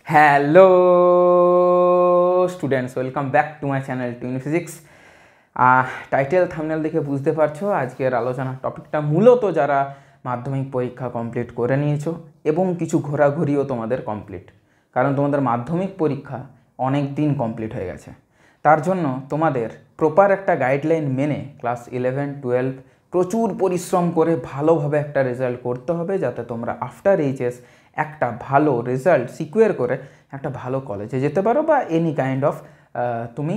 Hello students, welcome back to my channel twin physics. Title thumbnail দেখে বুঝতে পারছো আজকের আলোচনার টপিকটা মূলত যারা মাধ্যমিক পরীক্ষা কমপ্লিট করে নিয়েছো এবং কিছু ঘোরাঘুরিও তোমাদের কমপ্লিট, কারণ তোমাদের মাধ্যমিক পরীক্ষা অনেক দিন কমপ্লিট হয়ে গেছে। তার জন্য তোমাদের প্রপার একটা গাইডলাইন মেনে ক্লাস 11-12 প্রচুর পরিশ্রম করে ভালোভাবে একটা রেজাল্ট করতে হবে, যাতে তোমরা আফটার এইচএস একটা ভালো রেজাল্ট সিকিউর করে একটা ভালো কলেজে যেতে পারো বা এনি কাইন্ড অফ তুমি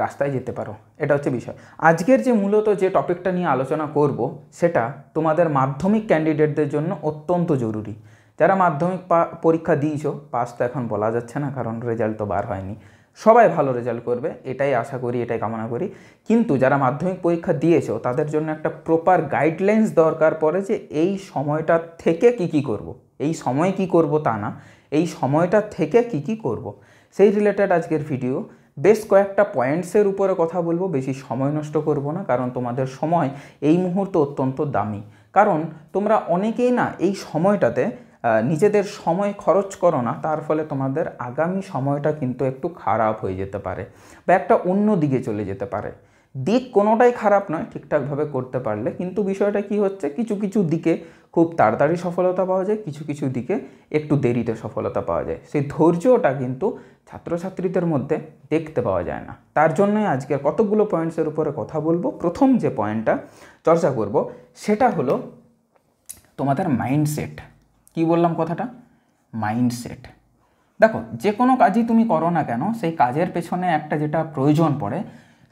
রাস্তায় যেতে পারো। এটা হচ্ছে বিষয়। আজকের যে মূলত যে টপিকটা নিয়ে আলোচনা করব সেটা তোমাদের মাধ্যমিক ক্যান্ডিডেটদের জন্য অত্যন্ত জরুরি। যারা মাধ্যমিক পরীক্ষা দিয়েছো, পাস তো এখন বলা যাচ্ছে না কারণ রেজাল্ট তো বার হয়নি, সবাই ভালো রেজাল্ট করবে এটাই আশা করি, এটাই কামনা করি। কিন্তু যারা মাধ্যমিক পরীক্ষা দিয়েছো তাদের জন্য একটা প্রপার গাইডলাইন্স দরকার পড়ে যে এই সময়টা থেকে কি করব। এই সময় কি করব তা না, এই সময়টা থেকে কি করব সেই রিলেটেড আজকের ভিডিও। বেশ কয়েকটা পয়েন্টসের উপরে কথা বলবো, বেশি সময় নষ্ট করব না, কারণ তোমাদের সময় এই মুহূর্তে অত্যন্ত দামি। কারণ তোমরা অনেকেই না এই সময়টাতে নিজেদের সময় খরচ করো না, তার ফলে তোমাদের আগামী সময়টা কিন্তু একটু খারাপ হয়ে যেতে পারে বা একটা অন্য দিকে চলে যেতে পারে। দিক কোনোটাই খারাপ নয় ঠিকঠাকভাবে করতে পারলে, কিন্তু বিষয়টা কি হচ্ছে, কিছু কিছু দিকে খুব তাড়াতাড়ি সফলতা পাওয়া যায়, কিছু কিছু দিকে একটু দেরিতে সফলতা পাওয়া যায়। সেই ধৈর্যটা কিন্তু ছাত্রছাত্রীদের মধ্যে দেখতে পাওয়া যায় না। তার জন্যই আজকে কতগুলো পয়েন্টসের উপরে কথা বলবো। প্রথম যে পয়েন্টটা চর্চা করব সেটা হলো তোমাদের মাইন্ডসেট। কি বললাম কথাটা? মাইন্ডসেট। দেখো, যে কোনো কাজই তুমি করো না কেন, সেই কাজের পেছনে একটা যেটা প্রয়োজন পড়ে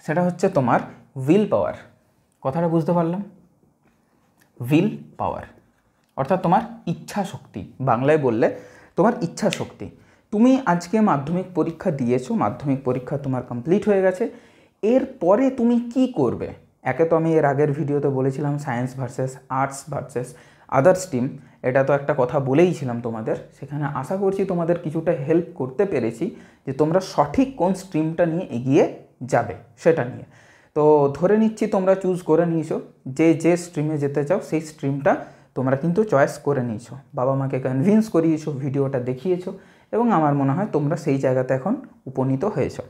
সেটা হচ্ছে তোমার উইল পাওয়ার। কথাটা বুঝতে পারলাম? উইল পাওয়ার অর্থাৎ তোমার ইচ্ছা শক্তি, বাংলায় বললে তোমার ইচ্ছা শক্তি। তুমি আজকে মাধ্যমিক পরীক্ষা দিয়েছো, মাধ্যমিক পরীক্ষা তোমার কমপ্লিট হয়ে গেছে, এরপরে তুমি কি করবে? একে তো আমি এর আগের ভিডিওতে বলেছিলাম সায়েন্স ভার্সেস আর্টস ভার্সেস আদার স্ট্রিম, এটা তো একটা কথা বলেইছিলাম তোমাদের। সেখানে আশা করছি তোমাদের কিছুটা হেল্প করতে পেরেছি যে তোমরা সঠিক কোন স্ট্রিমটা নিয়ে এগিয়ে যাবে সেটা নিয়ে। তো ধরে নিচ্ছি তোমরা চুজ করে নিয়েছো, যে স্ট্রিমে যেতে চাও সেই স্ট্রিমটা তোমরা কিন্তু চয়েস করে নিয়েছো, বাবা মাকে কনভিন্স করিয়েছো, ভিডিওটা দেখিয়েছো, এবং আমার মনে হয় তোমরা সেই জায়গাতে এখন উপনীত হয়েছো।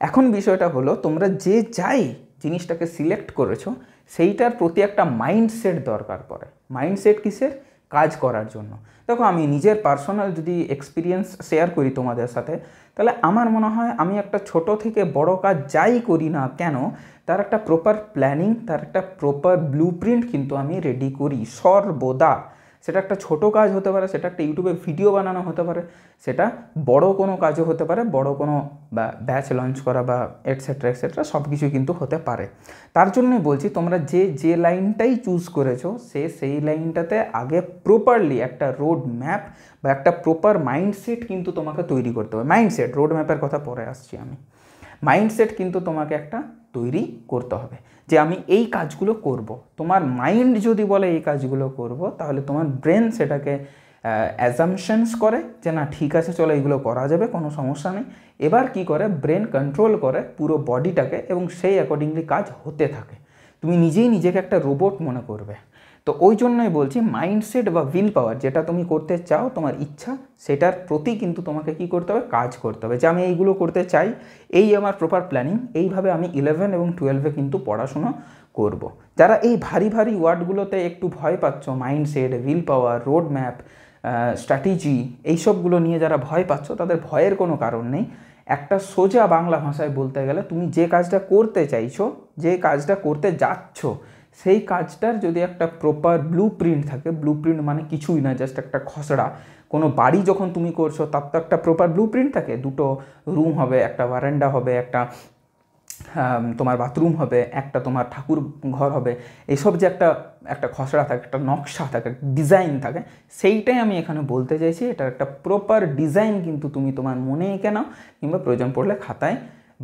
এখন বিষয়টা হলো, তোমরা যে যাই জিনিসটাকে সিলেক্ট করেছো সেইটার প্রতি একটা মাইন্ডসেট দরকার পড়ে। মাইন্ডসেট কিসের? কাজ করার জন্য। দেখো, আমি নিজের পার্সোনাল যদি এক্সপিরিয়েন্স শেয়ার করি তোমাদের সাথে, তাহলে আমার মনে হয় আমি একটা ছোট থেকে বড় কাজ যাই করি না কেন, তার একটা প্রপার প্ল্যানিং, তার একটা প্রপার ব্লুপ্রিন্ট কিন্তু আমি রেডি করি সর্বদা। সেটা একটা ছোট কাজ হতে পারে, সেটা একটা ইউটিউবে ভিডিও বানানো হতে পারে, সেটা বড় কোনো কাজও হতে পারে, বড় কোনো ব্যাচ লঞ্চ করা বা এটসেট্রা এটসেট্রা সব কিছু কিন্তু হতে পারে। তার জন্যই বলছি, তোমরা যে লাইনটাই চুজ করেছো সেই লাইনটাতে আগে প্রপারলি একটা রোড ম্যাপ বা একটা প্রপার মাইন্ডসেট কিন্তু তোমাকে তৈরি করতে হবে। মাইন্ডসেট, রোড ম্যাপের কথা পরে আসছি আমি। মাইন্ডসেট কিন্তু তোমাকে একটা তৈরি করতে হবে যে আমি এই কাজগুলো করব। তোমার মাইন্ড যদি বলে এই কাজগুলো করব, তাহলে তোমার ব্রেন সেটাকে অ্যাজামশনস করে যে না ঠিক আছে, চলো এইগুলো করা যাবে, কোনো সমস্যা নেই। এবার কি করে, ব্রেন কন্ট্রোল করে পুরো বডিটাকে এবং সেই অ্যাকর্ডিংলি কাজ হতে থাকে। তুমি নিজেই নিজেকে একটা রোবট মনে করবে। তো ওই জন্যই বলছি, মাইন্ডসেট বা উইল পাওয়ার, যেটা তুমি করতে চাও, তোমার ইচ্ছা, সেটার প্রতি কিন্তু তোমাকে কি করতে হবে, কাজ করতে হবে যে আমি এইগুলো করতে চাই, এই আমার প্রপার প্ল্যানিং, এইভাবে আমি 11 এবং 12-এ কিন্তু পড়াশুনো করব। যারা এই ভারী ভারী ওয়ার্ডগুলোতে একটু ভয় পাচ্ছ, mindset, will power, road map, strategy, এইসবগুলো নিয়ে যারা ভয় পাচ্ছ, তাদের ভয়ের কোনো কারণ নেই। একটা সোজা বাংলা ভাষায় বলতে গেলে, তুমি যে কাজটা করতে চাইছো, যে কাজটা করতে যাচ্ছ, সেই কাজটার যদি একটা প্রপার ব্লুপ্রিন্ট থাকে, ব্লুপ্রিন্ট মানে কিছুই না, জাস্ট একটা খসড়া। কোনো বাড়ি যখন তুমি করছো তার তো একটা প্রপার ব্লুপ্রিন্ট থাকে, দুটো রুম হবে, একটা বারান্দা হবে, একটা তোমার বাথরুম হবে, একটা তোমার ঠাকুর ঘর হবে, এইসব যে একটা একটা খসড়া থাকে, একটা নকশা থাকে, ডিজাইন থাকে, সেইটাই আমি এখানে বলতে চাইছি। এটার একটা প্রপার ডিজাইন কিন্তু তুমি তোমার মনে এঁকে নাও, কিংবা প্রয়োজন পড়লে খাতায়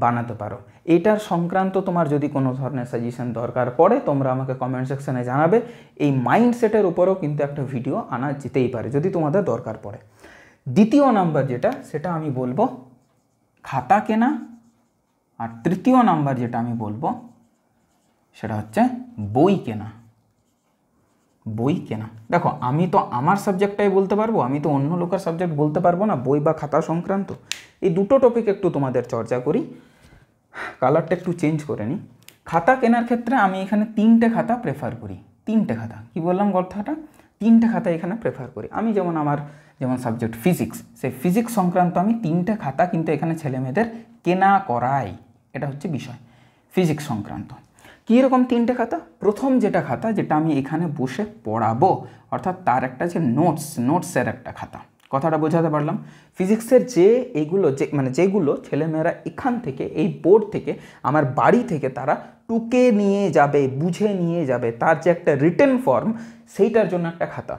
বানাতে পারো। এটার সংক্রান্ত তোমার যদি কোনো ধরনের সাজেশন দরকার পড়ে, তোমরা আমাকে কমেন্ট সেকশানে জানাবে। এই মাইন্ডসেটের উপরেও কিন্তু একটা ভিডিও আনা যেতেই পারে যদি তোমাদের দরকার পড়ে। দ্বিতীয় নাম্বার যেটা, সেটা আমি বলবো খাতা কেনা। আর তৃতীয় নাম্বার যেটা আমি বলবো সেটা হচ্ছে বই কেনা। বই কেনা। দেখো আমি তো আমার সাবজেক্টটাই বলতে পারবো, আমি তো অন্য লোকের সাবজেক্ট বলতে পারবো না, বই বা খাতা সংক্রান্ত। এই দুটো টপিক একটু তোমাদের চর্চা করি। কালারটা একটু চেঞ্জ করে নিই। খাতা কেনার ক্ষেত্রে আমি এখানে 3টে খাতা প্রেফার করি। 3টে খাতা, কি বললাম কথাটা, 3টে খাতা এখানে প্রেফার করি। আমি যেমন সাবজেক্ট ফিজিক্স, সেই ফিজিক্স সংক্রান্ত আমি 3টে খাতা কিন্তু এখানে ছেলেমেয়েদের কেনা করাই। এটা হচ্ছে বিষয় ফিজিক্স সংক্রান্ত। কীরকম 3টে খাতা? প্রথম যেটা খাতা, যেটা আমি এখানে বসে পড়াবো, অর্থাৎ তার একটা যে নোটসের একটা খাতা। কথাটা বোঝাতে পারলাম? ফিজিক্সের যেগুলো ছেলেমেয়েরা এখান থেকে, এই বোর্ড থেকে, আমার বাড়ি থেকে তারা টুকে নিয়ে যাবে, বুঝে নিয়ে যাবে, তার যে একটা রিটেন ফর্ম, সেইটার জন্য একটা খাতা।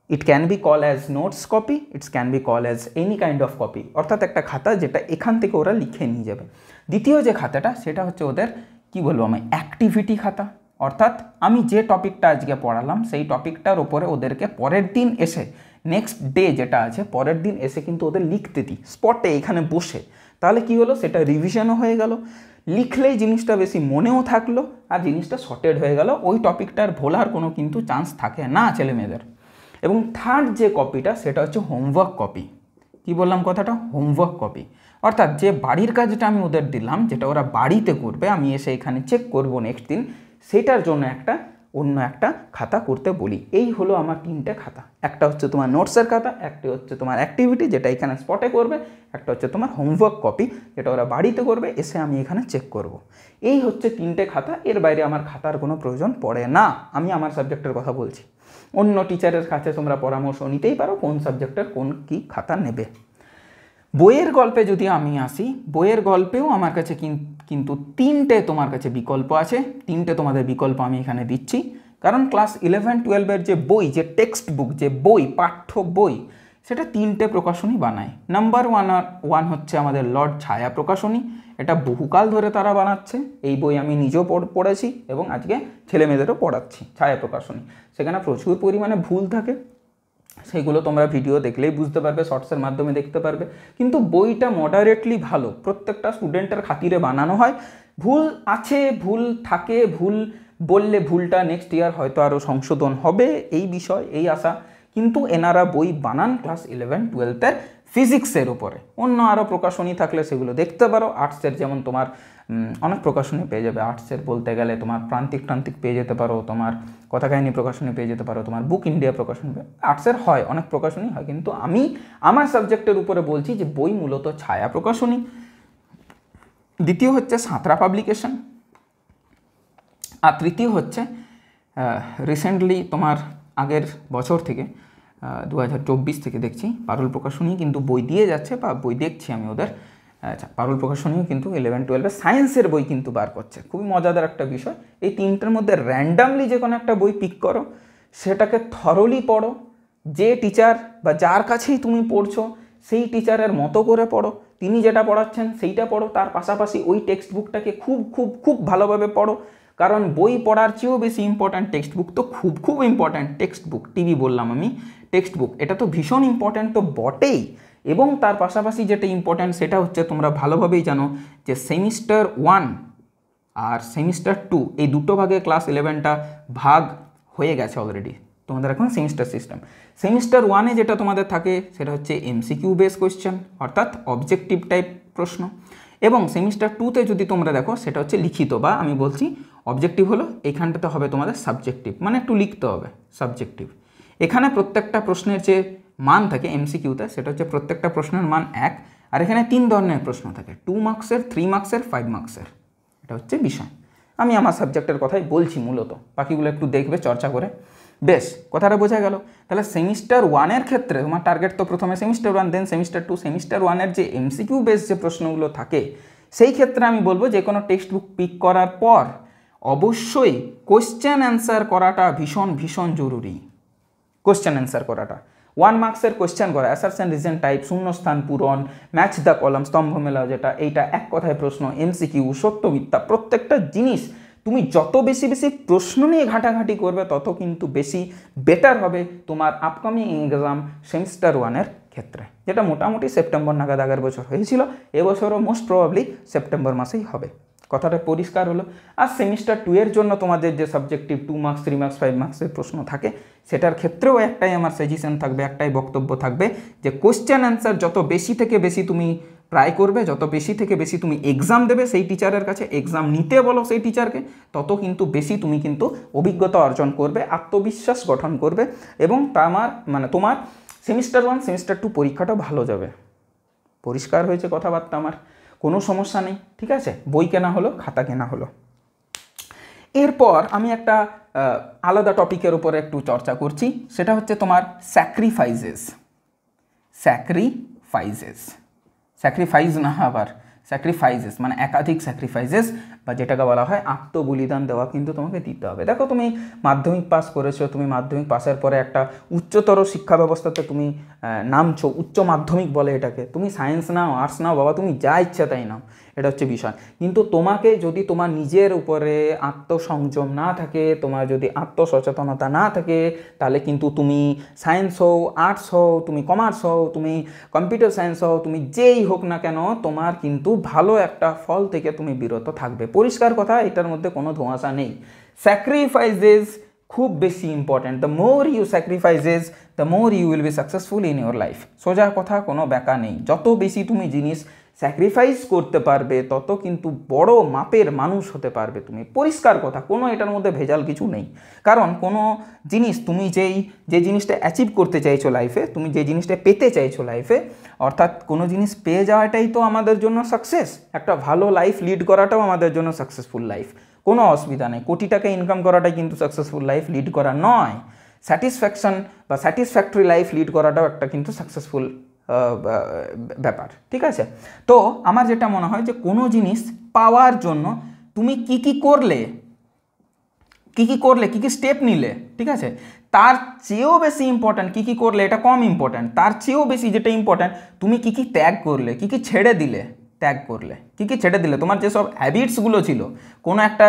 It can be call as notes copy, it's can be call as any kind of copy, অর্থাৎ একটা খাতা যেটা এখান থেকে ওরা লিখে নিয়ে যাবে। দ্বিতীয় যে খাতাটা, সেটা হচ্ছে ওদের কি বলবো আমি, অ্যাক্টিভিটি খাতা। অর্থাৎ আমি যে টপিকটা আজকে পড়ালাম সেই টপিকটার ওপরে ওদেরকে পরের দিন এসে, নেক্সট ডে যেটা আছে, পরের দিন এসে কিন্তু ওদের লিখতে দিই স্পটে এখানে বসে। তাহলে কি হলো, সেটা রিভিশনও হয়ে গেল, লিখলেই জিনিসটা বেশি মনেও থাকলো, আর জিনিসটা শর্টেড হয়ে গেল। ওই টপিকটার ভোলার কোনো কিন্তু চান্স থাকে না ছেলেমেয়েদের। এবং থার্ড যে কপিটা, সেটা হচ্ছে হোমওয়ার্ক কপি। কি বললাম কথাটা, হোমওয়ার্ক কপি। অর্থাৎ যে বাড়ির কাজটা আমি ওদের দিলাম, যেটা ওরা বাড়িতে করবে, আমি এসে এখানে চেক করব নেক্সট দিন, সেটার জন্য অন্য একটা খাতা করতে বলি। এই হলো আমার 3টে খাতা। একটা হচ্ছে তোমার নোটসের খাতা, একটা হচ্ছে তোমার অ্যাক্টিভিটি যেটা এখানে স্পটে করবে, একটা হচ্ছে তোমার হোমওয়ার্ক কপি যেটা ওরা বাড়িতে করবে, এসে আমি এখানে চেক করব। এই হচ্ছে 3টে খাতা। এর বাইরে আমার খাতার কোনো প্রয়োজন পড়ে না। আমি আমার সাবজেক্টের কথা বলছি। অন্য টিচারের কাছে তোমরা পরামর্শ নিতেই পারো কোন সাবজেক্টের কোন কি খাতা নেবে। বইয়ের গল্পে যদি আমি আসি, বইয়ের গল্পেও আমার কাছে কিন্তু 3টে তোমার কাছে বিকল্প আছে। 3টে তোমাদের বিকল্প আমি এখানে দিচ্ছি, কারণ ক্লাস 11-12-এর যে বই, যে টেক্সট বুক, যে বই, পাঠ্য বই, সেটা 3টে প্রকাশনী বানায়। নাম্বার 1 হচ্ছে আমাদের লর্ড ছায়া প্রকাশনী। এটা বহুকাল ধরে তারা বানাচ্ছে। এই বই আমি নিজেও পড়েছি এবং আজকে ছেলেমেয়েদেরও পড়াচ্ছি। ছায়া প্রকাশনী, সেখানে প্রচুর পরিমাণে ভুল থাকে, সেগুলো তোমরা ভিডিও দেখলেই বুঝতে পারবে, শর্টসের মাধ্যমে দেখতে পারবে। কিন্তু বইটা মডারেটলি ভালো, প্রত্যেকটা স্টুডেন্টের খাতিরে বানানো হয়। ভুল আছে, ভুল থাকে, ভুল বললে ভুলটা নেক্সট ইয়ার হয়তো আরও সংশোধন হবে, এই বিষয়, এই আশা। কিন্তু এনারা বই বানান ক্লাস 11-12-এর ফিজিক্সের উপরে। অন্য আরও প্রকাশনী থাকলে সেগুলো দেখতে পারো। আর্টসের যেমন তোমার অনেক প্রকাশনী পেয়ে যাবে। আর্টসের বলতে গেলে তোমার প্রান্তিক পেয়ে যেতে পারো, তোমার কথা কাহিনী প্রকাশনী পেয়ে যেতে পারো, তোমার বুক ইন্ডিয়া প্রকাশনী। আর্টসের হয়, অনেক প্রকাশনী হয়, কিন্তু আমি আমার সাবজেক্টের উপরে বলছি যে বই মূলত ছায়া প্রকাশনী। দ্বিতীয় হচ্ছে সাঁতরা পাবলিকেশন, আর তৃতীয় হচ্ছে রিসেন্টলি তোমার আগের বছর থেকে 2024 থেকে দেখছি পারুল প্রকাশনী কিন্তু বই দিয়ে যাচ্ছে, বা বই দেখছি আমি ওদের। আচ্ছা, পারুল প্রকাশনীও কিন্তু 11-12-এর সায়েন্সের বই কিন্তু বার করছে। খুবই মজাদার একটা বিষয়। এই 3টার মধ্যে র্যান্ডামলি যে কোনো একটা বই পিক করো, সেটাকে থরলি পড়ো। যে টিচার বা যার কাছেই তুমি পড়ছো, সেই টিচারের মতো করে পড়ো। তিনি যেটা পড়াচ্ছেন সেইটা পড়ো, তার পাশাপাশি ওই টেক্সট বুকটাকে খুব খুব খুব ভালোভাবে পড়ো। কারণ বই পড়ার চেয়েও বেশি ইম্পর্ট্যান্ট টেক্সট বুক। তো খুব খুব ইম্পর্ট্যান্ট টেক্সট বুক। টিভি বললাম আমি, টেক্সট বুক এটা তো ভীষণ ইম্পর্ট্যান্ট তো বটেই। এবং তার পাশাপাশি যেটা ইম্পর্ট্যান্ট সেটা হচ্ছে, তোমরা ভালোভাবেই জানো যে সেমিস্টার 1 আর সেমিস্টার 2 এই দুটো ভাগে ক্লাস 11টা ভাগ হয়ে গেছে অলরেডি। তোমাদের এখন সেমিস্টার সিস্টেম। সেমিস্টার 1-এ যেটা তোমাদের থাকে সেটা হচ্ছে এমসিকিউ বেস কোয়েশ্চেন, অর্থাৎ অবজেক্টিভ টাইপ প্রশ্ন। এবং সেমিস্টার 2-তে যদি তোমরা দেখো, সেটা হচ্ছে লিখিত, বা আমি বলছি অবজেক্টিভ হলো এইখানটাতে হবে তোমাদের সাবজেক্টিভ, মানে একটু লিখতে হবে সাবজেক্টিভ। এখানে প্রত্যেকটা প্রশ্নের যে মান থাকে এমসিকিউতে, সেটা হচ্ছে প্রত্যেকটা প্রশ্নের মান 1। আর এখানে 3 ধরনের প্রশ্ন থাকে, 2 মার্কসের, 3 মার্কসের, 5 মার্কসের। এটা হচ্ছে বিষয়। আমি আমার সাবজেক্টের কথাই বলছি মূলত, বাকিগুলো একটু দেখবে চর্চা করে। বেশ, কথাটা বোঝা গেল। তাহলে সেমিস্টার 1-এর ক্ষেত্রে তোমার টার্গেট তো প্রথমে সেমিস্টার 1, দেন সেমিস্টার 2। সেমিস্টার 1-এর যে এমসিকিউ বেস যে প্রশ্নগুলো থাকে, সেই ক্ষেত্রে আমি বলবো যে কোনো টেক্সট বুক পিক করার পর অবশ্যই কোয়েশ্চেন অ্যান্সার করাটা ভীষণ ভীষণ জরুরি। কোয়েশ্চেন অ্যান্সার করাটা 1 মার্কসের কোয়েশ্চেন করা, অ্যাসারশন রিজন টাইপ, শূন্যস্থান পূরণ, ম্যাচ দ্য কলাম, স্তম্ভ মেলাও, যেটা এইটা এক কথায় প্রশ্ন, এমসিকিউ, সত্য মিথ্যা, প্রত্যেকটা জিনিস তুমি যত বেশি বেশি প্রশ্ন নিয়ে ঘাঁটাঘাঁটি করবে, তত কিন্তু বেশি বেটার হবে তোমার আপকামিং এক্সাম সেমিস্টার 1-এর ক্ষেত্রে, যেটা মোটামুটি সেপ্টেম্বর নাগাদ আগের বছর হয়েছিল। এবছরও মোস্ট প্রবাবলি সেপ্টেম্বর মাসেই হবে। কথাটা পরিষ্কার হলো। আর সেমিস্টার 2 এর জন্য তোমাদের যে সাবজেক্টিভ 2 মার্কস 3 মার্কস 5 মার্কসের প্রশ্ন থাকে, সেটার ক্ষেত্রেও একটাই আমার সাজেশন থাকবে, একটাই বক্তব্য থাকবে যে কোশ্চেন অ্যান্সার যত বেশি থেকে বেশি তুমি ট্রাই করবে, যত বেশি থেকে বেশি তুমি এক্সাম দেবে সেই টিচারের কাছে, এক্সাম নিতে বলো সেই টিচারকে, তত কিন্তু বেশি তুমি কিন্তু অভিজ্ঞতা অর্জন করবে, আত্মবিশ্বাস গঠন করবে, এবং তোমার সেমিস্টার 1 সেমিস্টার 2 পরীক্ষাটা ভালো যাবে। পরিষ্কার হয়েছে কথাবার্তা আমার? কোনো সমস্যা নেই, ঠিক আছে? বই কেনা হলো, খাতা কেনা হলো। এরপর আমি একটা আলাদা টপিকের উপরে একটু চর্চা করছি, সেটা হচ্ছে তোমার স্যাক্রিফাইস না, আবার স্যাক্রিফাইসেস মানে একাধিক স্যাক্রিফাইসেস, বা যেটাকে বলা হয় আত্মবলিদান দেওয়া কিন্তু তোমাকে দিতে হবে। দেখো তুমি মাধ্যমিক পাস করেছো, তুমি মাধ্যমিক পাসের পরে একটা উচ্চতর শিক্ষা ব্যবস্থাতে তুমি নামছো, উচ্চ মাধ্যমিক বলে এটাকে, তুমি সায়েন্স নাও আর্টস নাও বাবা, তুমি যা ইচ্ছা তাই নাও, এটা হচ্ছে বিষয়। কিন্তু তোমাকে যদি তোমার নিজের উপরে আত্মসংযম না থাকে, তোমার যদি আত্মসচেতনতা না থাকে, তাহলে কিন্তু তুমি সায়েন্স হও, আর্টস হও, তুমি কমার্স হও, তুমি কম্পিউটার সায়েন্স হও, তুমি যেই হোক না কেন, তোমার কিন্তু ভালো একটা ফল থেকে তুমি বিরত থাকবে। পরিষ্কার কথা, এটার মধ্যে কোনো ধোঁয়াশা নেই। স্যাক্রিফাইসেস খুব বেশি important. The more you sacrifices the more you will be successful in your life. সোজা কথা, কোনো ব্যাকা নেই। যত বেশি তুমি জিনিস স্যাক্রিফাইস করতে পারবে, তত কিন্তু বড় মাপের মানুষ হতে পারবে তুমি। পরিষ্কার কথা, কোনো এটার মধ্যে ভেজাল কিছু নেই। কারণ কোনো জিনিস তুমি যে জিনিসটা অ্যাচিভ করতে চাইছো লাইফে, তুমি যে জিনিসটা পেতে চাইছো লাইফে, অর্থাৎ কোনো জিনিস পেয়ে যাওয়াটাই তো আমাদের জন্য সাকসেস। একটা ভালো লাইফ লিড করাটাও আমাদের জন্য সাকসেসফুল লাইফ, কোনো অসুবিধা নেই। কোটি টাকা ইনকাম করাটাই কিন্তু সাকসেসফুল লাইফ লিড করা নয়। স্যাটিসফ্যাকশন বা স্যাটিসফ্যাক্টরি লাইফ লিড করাটাও একটা কিন্তু সাকসেসফুল ব্যাপার, ঠিক আছে? তো আমার যেটা মনে হয় যে কোনো জিনিস পাওয়ার জন্য তুমি কি কি করলে, কি কি স্টেপ নিলে, ঠিক আছে, তার চেয়েও বেশি ইম্পর্ট্যান্ট কি করলে, এটা কম ইম্পর্ট্যান্ট। তার চেয়েও বেশি যেটা ইম্পর্ট্যান্ট, তুমি কি ত্যাগ করলে, কি ছেড়ে দিলে, ত্যাগ করলে, কি ছেড়ে দিলে। তোমার যেসব হ্যাবিটসগুলো ছিল কোনো একটা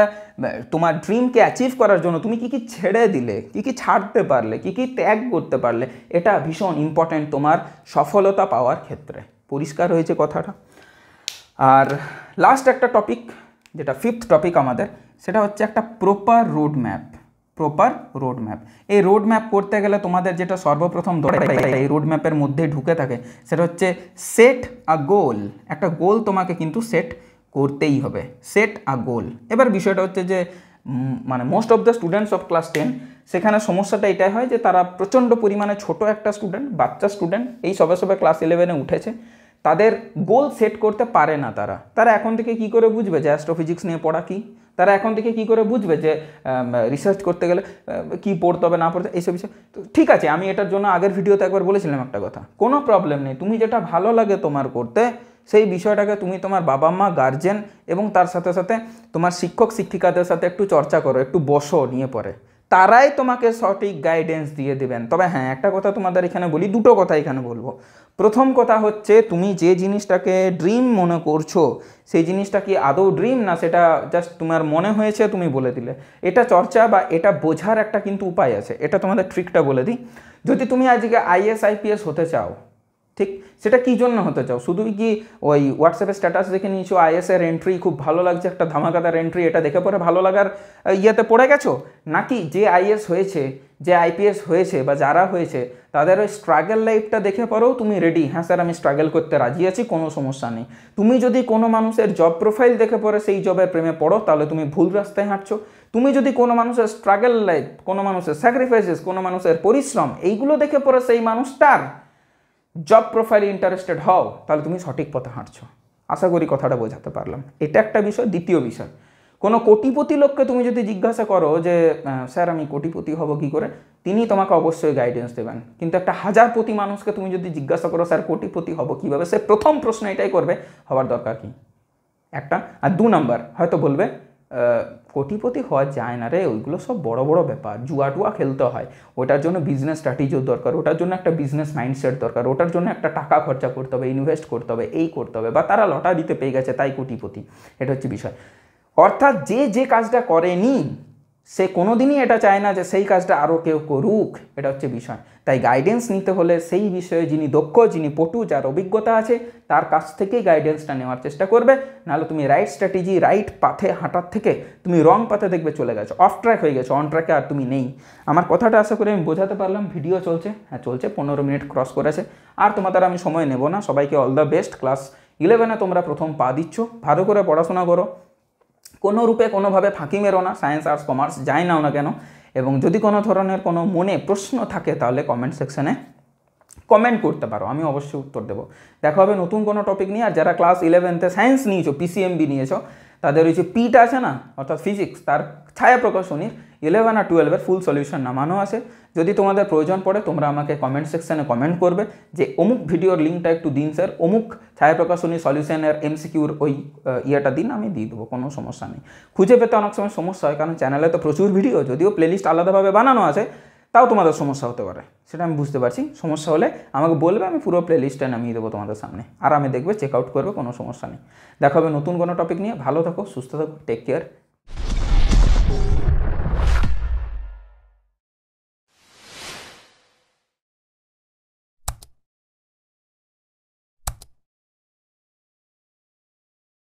তোমার ড্রিমকে অ্যাচিভ করার জন্য, তুমি কি ছেড়ে দিলে, কি ছাড়তে পারলে, কি ত্যাগ করতে পারলে, এটা ভীষণ ইম্পর্ট্যান্ট তোমার সফলতা পাওয়ার ক্ষেত্রে। পরিষ্কার হয়েছে কথাটা? আর লাস্ট একটা টপিক, যেটা 5th টপিক আমাদের, সেটা হচ্ছে একটা প্রপার রোড ম্যাপ। এই রোড ম্যাপ করতে গেলে তোমাদের যেটা সর্বপ্রথম দরকার, এই রোড ম্যাপের মধ্যে ঢুকে থাকে, সেটা হচ্ছে সেট আ গোল। একটা গোল তোমাকে কিন্তু সেট করতেই হবে, সেট আ গোল। এবার বিষয়টা হচ্ছে যে মানে most of the students of class 10, সেখানে সমস্যাটা এটাই হয় যে তারা প্রচণ্ড পরিমাণে ছোট একটা স্টুডেন্ট, বাচ্চা স্টুডেন্ট, এই সবে ক্লাস 11-এ উঠেছে, তাদের গোল সেট করতে পারে না। তারা এখন থেকে কি করে বুঝবে যে অ্যাস্ট্রোফিজিক্স নিয়ে পড়া কি, তারা এখন থেকে কি করে বুঝবে যে রিসার্চ করতে গেলে কি পড়তে হবে না পড়তে, এইসব বিষয়। তো ঠিক আছে, আমি এটার জন্য আগের ভিডিওতে একবার বলেছিলাম একটা কথা, কোনো প্রবলেম নেই। তুমি যেটা ভালো লাগে তোমার করতে, সেই বিষয়টাকে তুমি তোমার বাবা মা, গার্জেন এবং তার সাথে সাথে তোমার শিক্ষক শিক্ষিকাদের সাথে একটু চর্চা করো, একটু বসো নিয়ে পরে, তারাই তোমাকে সঠিক গাইডেন্স দিয়ে দেবেন। তবে হ্যাঁ, একটা কথা তোমাদের এখানে বলি, দুটো কথা এখানে বলবো। প্রথম কথা হচ্ছে, তুমি যে জিনিসটাকে ড্রিম মনে করছো, সেই জিনিসটা কি আদৌ ড্রিম না সেটা জাস্ট তোমার মনে হয়েছে তুমি বলে দিলে, এটা চর্চা বা এটা বোঝার একটা কিন্তু উপায় আছে। এটা তোমাদের ট্রিকটা বলে দিই। যদি তুমি আজকে IAS IPS হতে চাও, ঠিক, সেটা কী জন্য হতে চাও? শুধুই কি ওই হোয়াটসঅ্যাপে স্ট্যাটাস দেখে নিয়েছো IAS-এর এন্ট্রি খুব ভালো লাগছে, একটা ধামাকাদার এন্ট্রি, এটা দেখে পরে ভালো লাগার ইয়েতে পড়ে গেছো? নাকি যে IAS হয়েছে, যে IPS হয়েছে বা যারা হয়েছে, তাদের ওই স্ট্রাগল লাইফটা দেখে পরেও তুমি রেডি, হ্যাঁ স্যার আমি স্ট্রাগল করতে রাজি আছি, কোনো সমস্যা নেই? তুমি যদি কোনো মানুষের জব প্রোফাইল দেখে পরে সেই জবের প্রেমে পড়ো, তাহলে তুমি ভুল রাস্তায় হাঁটছো। তুমি যদি কোনো মানুষের স্ট্রাগল লাইফ, কোনো মানুষের স্যাক্রিফাইসেস, কোনো মানুষের পরিশ্রম, এইগুলো দেখে পরে সেই মানুষটার জব প্রোফাইলে ইন্টারেস্টেড হও, তাহলে তুমি সঠিক পথে হাঁটছো। আশা করি কথাটা বোঝাতে পারলাম। এটা একটা বিষয়। দ্বিতীয় বিষয়, কোনো কোটিপতি লোককে তুমি যদি জিজ্ঞাসা করো যে স্যার আমি কোটিপতি হব কী করে, তিনি তোমাকে অবশ্যই গাইডেন্স দেবেন। কিন্তু একটা হাজারপতি মানুষকে তুমি যদি জিজ্ঞাসা করো স্যার কোটিপতি হব কীভাবে, সে প্রথম প্রশ্ন এটাই করবে, হওয়ার দরকার কী, একটা। আর 2 নাম্বার হয়তো বলবে কোটিপতি হওয়া যায় না রে, ওইগুলো সব বড় বড় ব্যাপার, জুয়া খেলতে হয়, ওটার জন্য বিজনেস স্ট্র্যাটেজিও দরকার, ওটার জন্য একটা বিজনেস মাইন্ডসেট দরকার, ওটার জন্য একটা টাকা খরচা করতে হবে, ইনভেস্ট করতে হবে, এই করতে হবে, বা তারা লটারিতে পেয়ে গেছে তাই কোটিপতি। এটা হচ্ছে বিষয়। অর্থাৎ যে কাজটা করেনি সে কোনো দিনই এটা চায় না যে সেই কাজটা আরও কেউ করুক, এটা হচ্ছে বিষয়। তাই গাইডেন্স নিতে হলে সেই বিষয়ে যিনি দক্ষ, যিনি পটু, যার অভিজ্ঞতা আছে তার কাছ থেকেই গাইডেন্সটা নেওয়ার চেষ্টা করবে। নাহলে তুমি রাইট স্ট্র্যাটেজি, রাইট পাথে হাঁটার থেকে তুমি রং পাথে দেখবে চলে গেছো, অফ ট্র্যাক হয়ে গেছো, অন ট্র্যাকে আর তুমি নেই। আমার কথাটা আশা করি আমি বোঝাতে পারলাম। ভিডিও চলছে, হ্যাঁ চলছে, 15 মিনিট ক্রস করেছে। আর তোমাদের আমি সময় নেব না। সবাইকে অল দ্য বেস্ট। ক্লাস 11-এ তোমরা প্রথম পা দিচ্ছ, ভালো করে পড়াশোনা করো, কোনো রূপে কোনোভাবে ফাঁকি মেরো না, সায়েন্স আর্টস কমার্স যাই নাও না কেন। এবং যদি কোনো ধরনের কোনো মনে প্রশ্ন থাকে তাহলে কমেন্ট সেকশনে কমেন্ট করতে পারো, আমি অবশ্যই উত্তর দেবো। দেখা হবে নতুন কোনো টপিক নিয়ে। আর যারা ক্লাস 11-তে সায়েন্স নিয়েছো, পিসিএমবি নিয়েছো, তাদের ওই যে পিটা আছে না, অর্থাৎ ফিজিক্স, তার ছায়া প্রকাশনীর 11 আর 12-এর ফুল সলিউশন নামানো আছে। যদি তোমাদের প্রয়োজন পড়ে তোমরা আমাকে কমেন্ট সেকশনে কমেন্ট করবে যে অমুক ভিডিওর লিঙ্কটা একটু দিন স্যার, অমুক ছায়া প্রকাশনী সলিউশনের এমসিকিউর ওই ইয়েটা দিন, আমি দিয়ে দেবো, কোনো সমস্যা নেই। খুঁজে পেতে অনেক সময় সমস্যা হয়, কারণ চ্যানেলে তো প্রচুর ভিডিও, যদিও প্লেলিস্ট আলাদাভাবে বানানো আছে, তাও তোমাদের সমস্যা হতে পারে, সেটা আমি বুঝতে পারছি। সমস্যা হলে আমাকে বলবে, আমি পুরো প্লেলিস্টটা নামিয়ে দেবো তোমাদের সামনে, আর আমি দেখবে চেক আউট করবে, কোনো সমস্যা নেই। দেখা হবে নতুন কোনো টপিক নিয়ে। ভালো থাকো, সুস্থ থাকো, টেক কেয়ার।